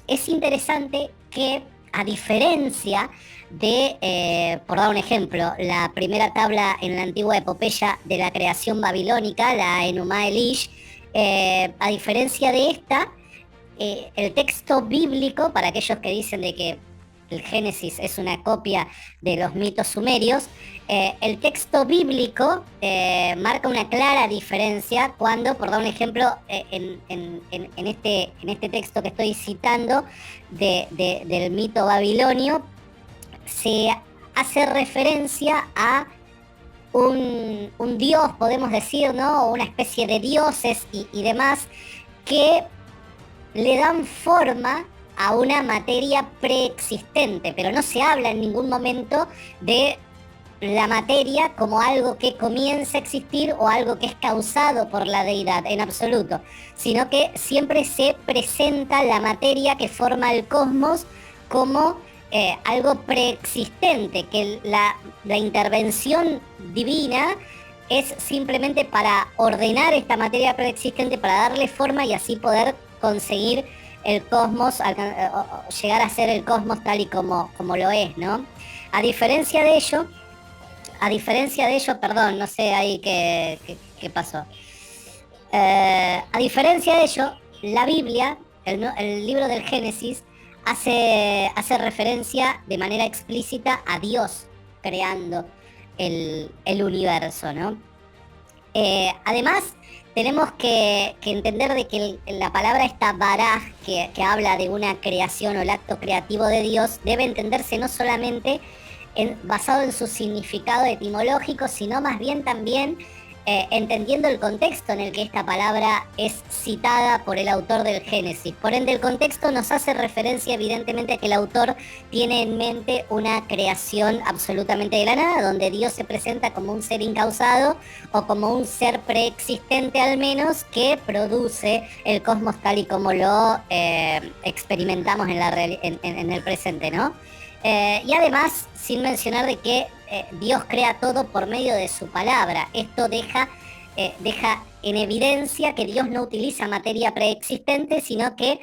es interesante que, a diferencia de, por dar un ejemplo, la primera tabla en la antigua epopeya de la creación babilónica, la Enuma Elish, a diferencia de esta, el texto bíblico, para aquellos que dicen de que el Génesis es una copia de los mitos sumerios, el texto bíblico marca una clara diferencia cuando, por dar un ejemplo, en este texto que estoy citando del mito babilonio, se hace referencia a un dios, podemos decir, ¿no? Una especie de dioses y demás, que le dan forma a una materia preexistente, pero no se habla en ningún momento de la materia como algo que comienza a existir o algo que es causado por la deidad, en absoluto, sino que siempre se presenta la materia que forma el cosmos como algo preexistente, que la intervención divina es simplemente para ordenar esta materia preexistente, para darle forma y así poder conseguir el cosmos, llegar a ser el cosmos tal y como lo es, ¿no? A diferencia de ello, perdón, no sé ahí qué pasó. A diferencia de ello, la Biblia, el libro del Génesis, hace referencia de manera explícita a Dios creando el universo, ¿no? Además, tenemos que entender de que la palabra esta baraj, que habla de una creación o el acto creativo de Dios, debe entenderse no solamente basado en su significado etimológico, sino más bien también entendiendo el contexto en el que esta palabra es citada por el autor del Génesis. Por ende, el contexto nos hace referencia evidentemente a que el autor tiene en mente una creación absolutamente de la nada, donde Dios se presenta como un ser incausado o como un ser preexistente al menos, que produce el cosmos tal y como lo experimentamos en el presente, ¿no? Y además, sin mencionar de que Dios crea todo por medio de su palabra. Esto deja en evidencia que Dios no utiliza materia preexistente, sino que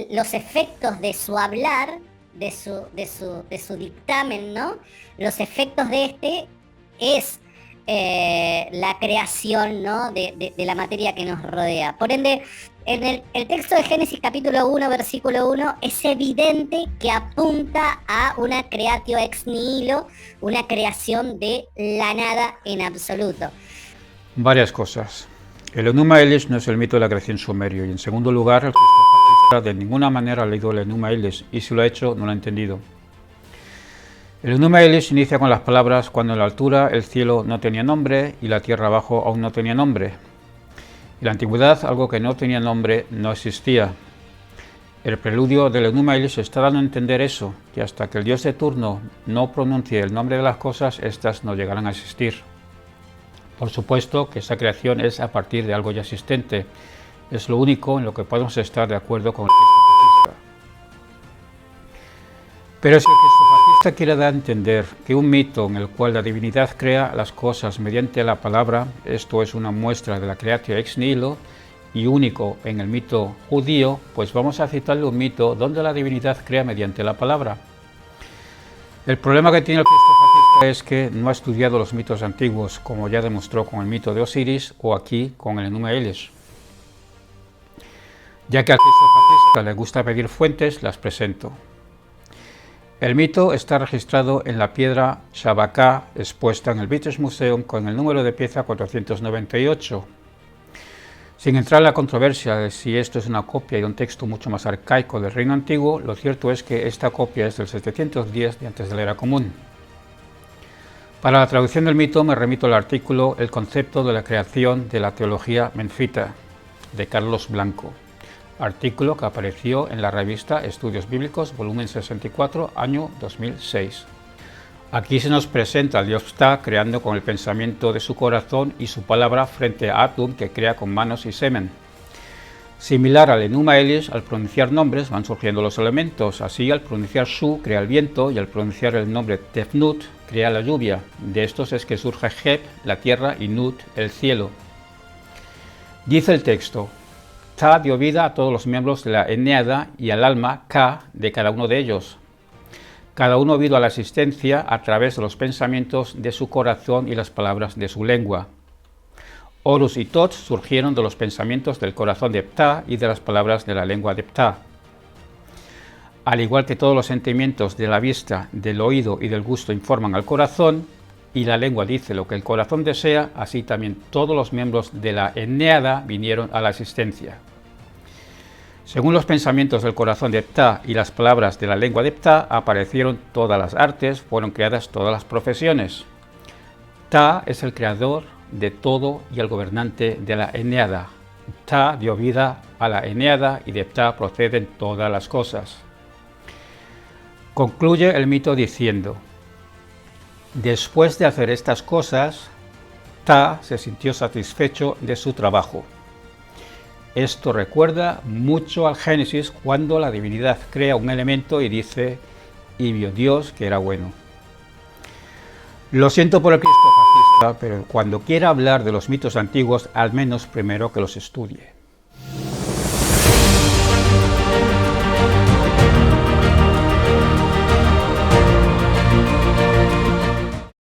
los efectos de su hablar, de su dictamen, ¿no? Los efectos de este es la creación, ¿no? de la materia que nos rodea. Por ende, en el texto de Génesis capítulo 1, versículo 1, es evidente que apunta a una creatio ex nihilo, una creación de la nada en absoluto. Varias cosas. El Enuma Elish no es el mito de la creación sumerio, y en segundo lugar, el cristofascista de ninguna manera ha leído el Enuma Elish, y si lo ha hecho, no lo ha entendido. El Enuma Elish inicia con las palabras: cuando en la altura el cielo no tenía nombre y la tierra abajo aún no tenía nombre. En la antigüedad, algo que no tenía nombre no existía. El preludio del Enuma Elish está dando a entender eso, que hasta que el dios de turno no pronuncie el nombre de las cosas, éstas no llegarán a existir. Por supuesto que esa creación es a partir de algo ya existente. Es lo único en lo que podemos estar de acuerdo con el cristofascista. Pero si el cristofascista quiere dar a entender que un mito en el cual la divinidad crea las cosas mediante la palabra, esto es una muestra de la creatio ex nihilo y único en el mito judío, pues vamos a citarle un mito donde la divinidad crea mediante la palabra. El problema que tiene el cristofascista es que no ha estudiado los mitos antiguos, como ya demostró con el mito de Osiris o aquí con el Enuma Elish. Ya que al cristofascista le gusta pedir fuentes, las presento. El mito está registrado en la piedra Shabaka, expuesta en el British Museum con el número de pieza 498. Sin entrar en la controversia de si esto es una copia de un texto mucho más arcaico del Reino Antiguo, lo cierto es que esta copia es del 710 de antes de la Era Común. Para la traducción del mito me remito al artículo El concepto de la creación de la teología menfita, de Carlos Blanco. Artículo que apareció en la revista Estudios Bíblicos, volumen 64, año 2006. Aquí se nos presenta al Dios Ptah creando con el pensamiento de su corazón y su palabra frente a Atum, que crea con manos y semen. Similar al Enuma Elish, al pronunciar nombres van surgiendo los elementos. Así, al pronunciar Shu crea el viento y al pronunciar el nombre Tefnut crea la lluvia. De estos es que surge Heb, la tierra, y Nut, el cielo. Dice el texto: Ptah dio vida a todos los miembros de la Eneada y al alma Ka de cada uno de ellos. Cada uno vino a la existencia a través de los pensamientos de su corazón y las palabras de su lengua. Horus y Tot surgieron de los pensamientos del corazón de Ptah y de las palabras de la lengua de Ptah. Al igual que todos los sentimientos de la vista, del oído y del gusto informan al corazón, y la lengua dice lo que el corazón desea, así también todos los miembros de la Eneada vinieron a la existencia. Según los pensamientos del corazón de Ptah y las palabras de la lengua de Ptah, aparecieron todas las artes, fueron creadas todas las profesiones. Ptah es el creador de todo y el gobernante de la Eneada. Ptah dio vida a la Eneada y de Ptah proceden todas las cosas. Concluye el mito diciendo: después de hacer estas cosas, Ptah se sintió satisfecho de su trabajo. Esto recuerda mucho al Génesis, cuando la divinidad crea un elemento y dice: y vio Dios que era bueno. Lo siento por el Cristo fascista, pero cuando quiera hablar de los mitos antiguos, al menos primero que los estudie.